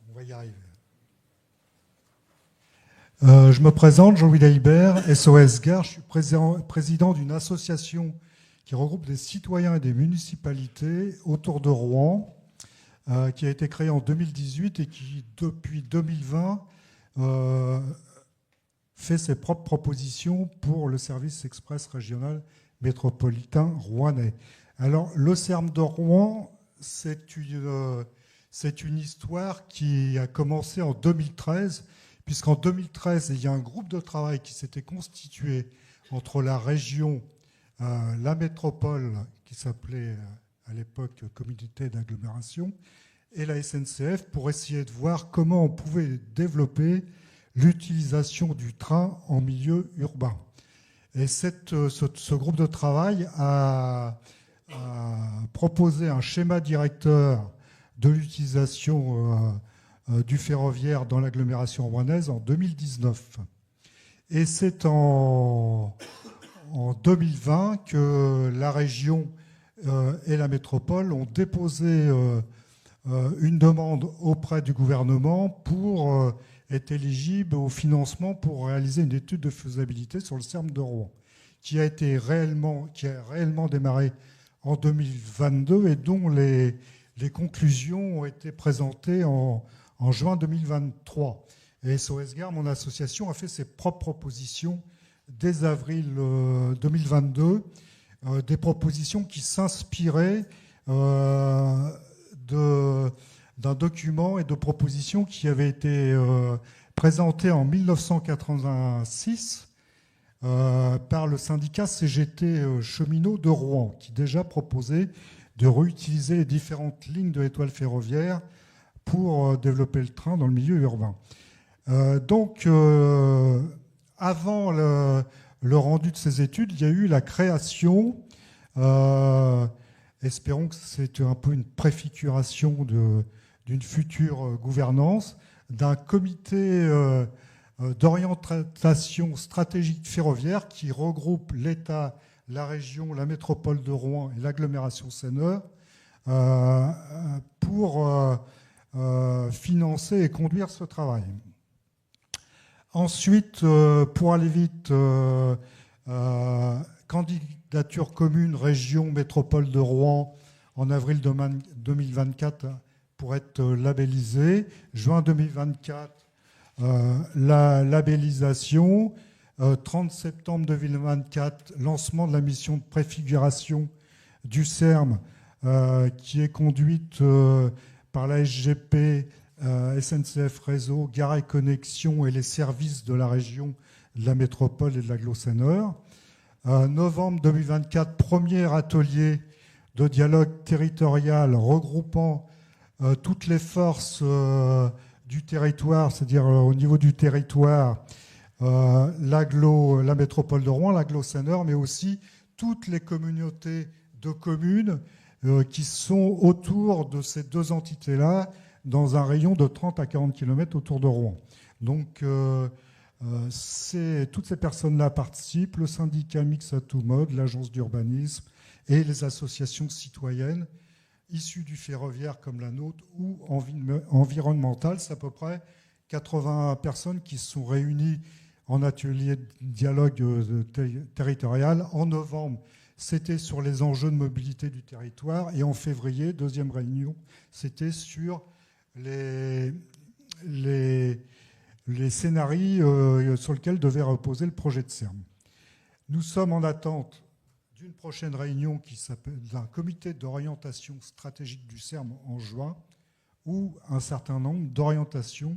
On va y arriver. Je me présente, Jean-Louis Dailbert, SOS Gare. Je suis président d'une association qui regroupe des citoyens et des municipalités autour de Rouen, qui a été créée en 2018 et qui, depuis 2020, fait ses propres propositions pour le service express régional métropolitain rouennais. Alors, le CERM de Rouen, c'est une histoire qui a commencé en 2013, puisqu'en 2013, il y a un groupe de travail qui s'était constitué entre la région, la métropole, qui s'appelait à l'époque Communauté d'agglomération, et la SNCF pour essayer de voir comment on pouvait développer l'utilisation du train en milieu urbain. Et ce groupe de travail a proposé un schéma directeur de l'utilisation du ferroviaire dans l'agglomération rouennaise en 2019. Et c'est en 2020 que la région et la métropole ont déposé une demande auprès du gouvernement pour être éligible au financement pour réaliser une étude de faisabilité sur le CERM de Rouen, qui a réellement démarré en 2022 et dont les conclusions ont été présentées en juin 2023. Et SOS Gare, mon association, a fait ses propres propositions dès avril 2022, des propositions qui s'inspiraient d'un document et de propositions qui avaient été présentées en 1986 par le syndicat CGT Cheminots de Rouen, qui déjà proposait de réutiliser les différentes lignes de l'étoile ferroviaire pour développer le train dans le milieu urbain. Avant le rendu de ces études, il y a eu la création, espérons que c'est un peu une préfiguration d'une future gouvernance, d'un comité d'orientation stratégique ferroviaire qui regroupe l'État, la région, la métropole de Rouen et l'agglomération Seine-Nord pour financer et conduire ce travail. Ensuite, pour aller vite, candidature commune région métropole de Rouen en avril 2024 pour être labellisée. Juin 2024, la labellisation. 30 septembre 2024, lancement de la mission de préfiguration du CERM qui est conduite par la SGP, SNCF Réseau, Gare et Connexion et les services de la région, de la métropole et de l'agglo Seine-Nord. Novembre 2024, premier atelier de dialogue territorial regroupant toutes les forces du territoire, c'est-à-dire au niveau du territoire, la métropole de Rouen, l'agglo Seine-Nord, mais aussi toutes les communautés de communes qui sont autour de ces deux entités-là, dans un rayon de 30 à 40 km autour de Rouen. Donc, toutes ces personnes-là participent, le syndicat Mix à tout mode, l'agence d'urbanisme et les associations citoyennes issues du ferroviaire comme la nôtre ou environnementales. C'est à peu près 80 personnes qui se sont réunies en atelier de dialogue territorial. En novembre, c'était sur les enjeux de mobilité du territoire. Et en février, deuxième réunion, c'était sur les scénarios sur lesquels devait reposer le projet de CERM. Nous sommes en attente d'une prochaine réunion qui s'appelle d'un comité d'orientation stratégique du CERM en juin, où un certain nombre d'orientations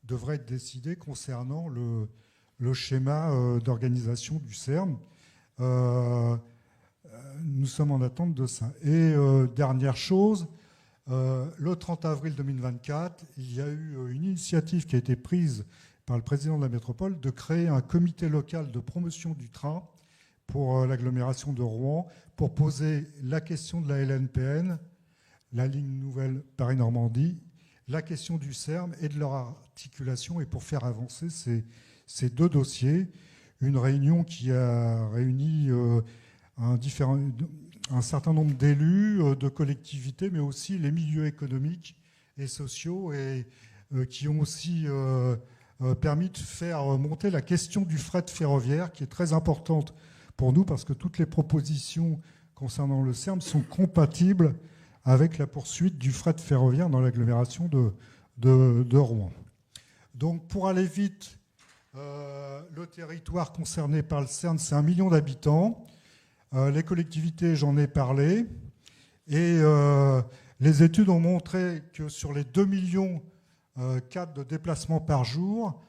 devraient être décidées concernant le schéma d'organisation du CERM. Nous sommes en attente de ça. Et dernière chose, le 30 avril 2024, il y a eu une initiative qui a été prise par le président de la métropole de créer un comité local de promotion du train pour l'agglomération de Rouen, pour poser la question de la LNPN, la ligne nouvelle Paris-Normandie, la question du CERM et de leur articulation, et pour faire avancer ces deux dossiers. Une réunion qui a réuni un certain nombre d'élus, de collectivités, mais aussi les milieux économiques et sociaux et qui ont aussi permis de faire monter la question du fret ferroviaire, qui est très importante pour nous parce que toutes les propositions concernant le CERM sont compatibles avec la poursuite du fret ferroviaire dans l'agglomération de Rouen. Donc pour aller vite, le territoire concerné par le CERN, c'est 1 million d'habitants. Les collectivités, j'en ai parlé. Et les études ont montré que sur les 2,4 millions de déplacements par jour,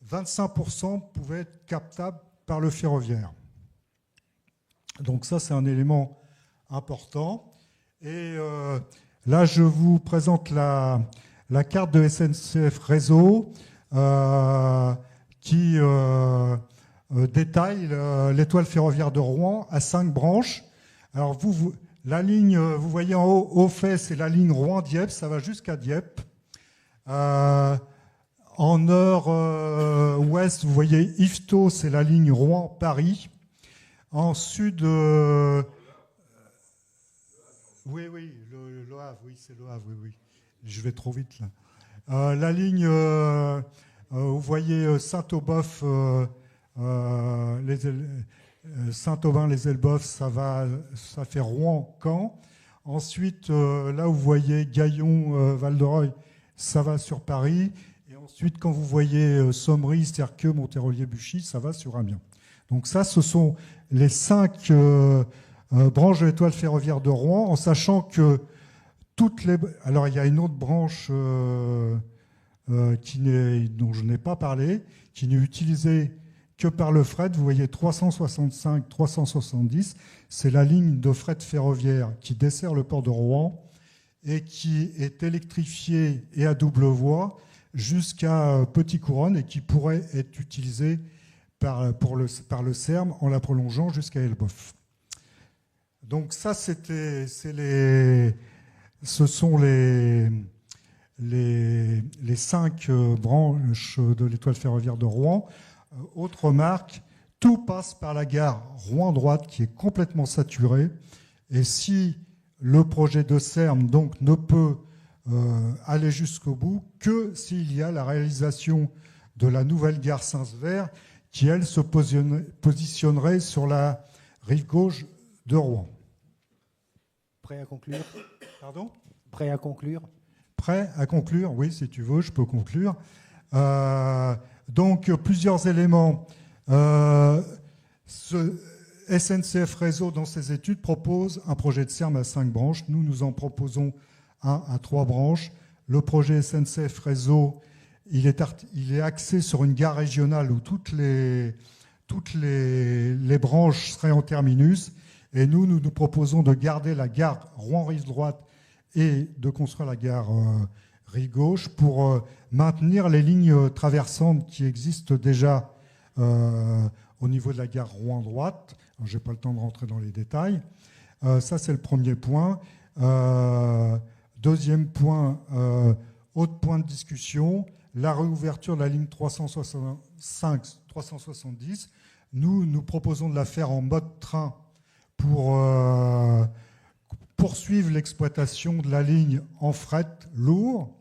25% pouvaient être captables par le ferroviaire. Donc ça, c'est un élément important. Et là, je vous présente la carte de SNCF Réseau qui détaille l'étoile ferroviaire de Rouen à 5 branches. Alors, la ligne, vous voyez en haut, au fait, c'est la ligne Rouen-Dieppe, ça va jusqu'à Dieppe. En nord-ouest, vous voyez Yvetot, c'est la ligne Rouen-Paris. En sud, oui, le Havre, oui, c'est le Havre, oui. Je vais trop vite, là. La ligne, vous voyez Saint-Auboeuf, Saint-Aubin-les-Elbeuf, ça fait Rouen-Caen. Ensuite, là où vous voyez Gaillon, Val-de-Reuil, ça va sur Paris. Et ensuite, quand vous voyez Sommery, Serqueux, Montérolier-Buchy, ça va sur Amiens. Donc ça, ce sont les 5 branches de l'étoile ferroviaire de Rouen, en sachant que alors, il y a une autre branche dont je n'ai pas parlé, qui n'est utilisée que par le fret. Vous voyez 365, 370, c'est la ligne de fret ferroviaire qui dessert le port de Rouen et qui est électrifiée et à double voie jusqu'à Petit-Couronne et qui pourrait être utilisée par le CERM en la prolongeant jusqu'à Elbeuf. Donc ça, ce sont les 5 branches de l'étoile ferroviaire de Rouen. Autre remarque, tout passe par la gare Rouen-Droite qui est complètement saturée. Et si le projet de CERM donc, ne peut aller jusqu'au bout que s'il y a la réalisation de la nouvelle gare Saint-Sever qui, elle, se positionnerait sur la rive gauche de Rouen. Prêt à conclure? Pardon? Prêt à conclure? Prêt à conclure, oui, si tu veux, je peux conclure. Donc, plusieurs éléments. SNCF Réseau, dans ses études, propose un projet de CERM à 5 branches. Nous en proposons un à 3 branches. Le projet SNCF Réseau, il est axé sur une gare régionale où toutes les branches seraient en terminus. Et nous proposons de garder la gare Rouen-Rive droite et de construire la gare rive gauche pour maintenir les lignes traversantes qui existent déjà au niveau de la gare Rouen-Droite. Je n'ai pas le temps de rentrer dans les détails. Ça, c'est le premier point. Deuxième point, autre point de discussion, la réouverture de la ligne 365-370. Nous proposons de la faire en mode train pour poursuivre l'exploitation de la ligne en fret lourd.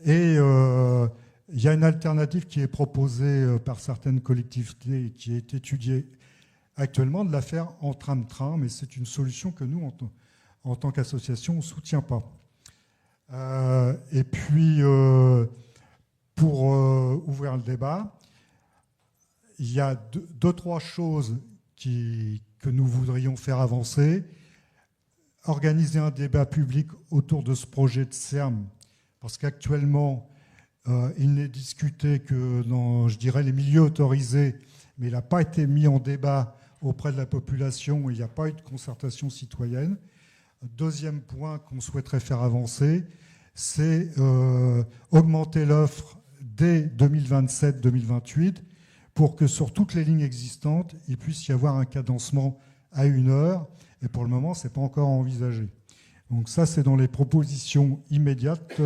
Et il y a une alternative qui est proposée par certaines collectivités et qui est étudiée actuellement, de la faire en tram-train, mais c'est une solution que nous, en tant qu'association, on ne soutient pas. Et puis, pour ouvrir le débat, il y a deux, trois choses que nous voudrions faire avancer. Organiser un débat public autour de ce projet de CERM, parce qu'actuellement, il n'est discuté que dans, je dirais, les milieux autorisés, mais il n'a pas été mis en débat auprès de la population, il n'y a pas eu de concertation citoyenne. Deuxième point qu'on souhaiterait faire avancer, c'est augmenter l'offre dès 2027-2028 pour que sur toutes les lignes existantes, il puisse y avoir un cadencement à 1 heure. Et pour le moment, ce n'est pas encore envisagé. Donc ça, c'est dans les propositions immédiates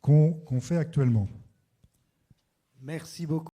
qu'on fait actuellement. Merci beaucoup.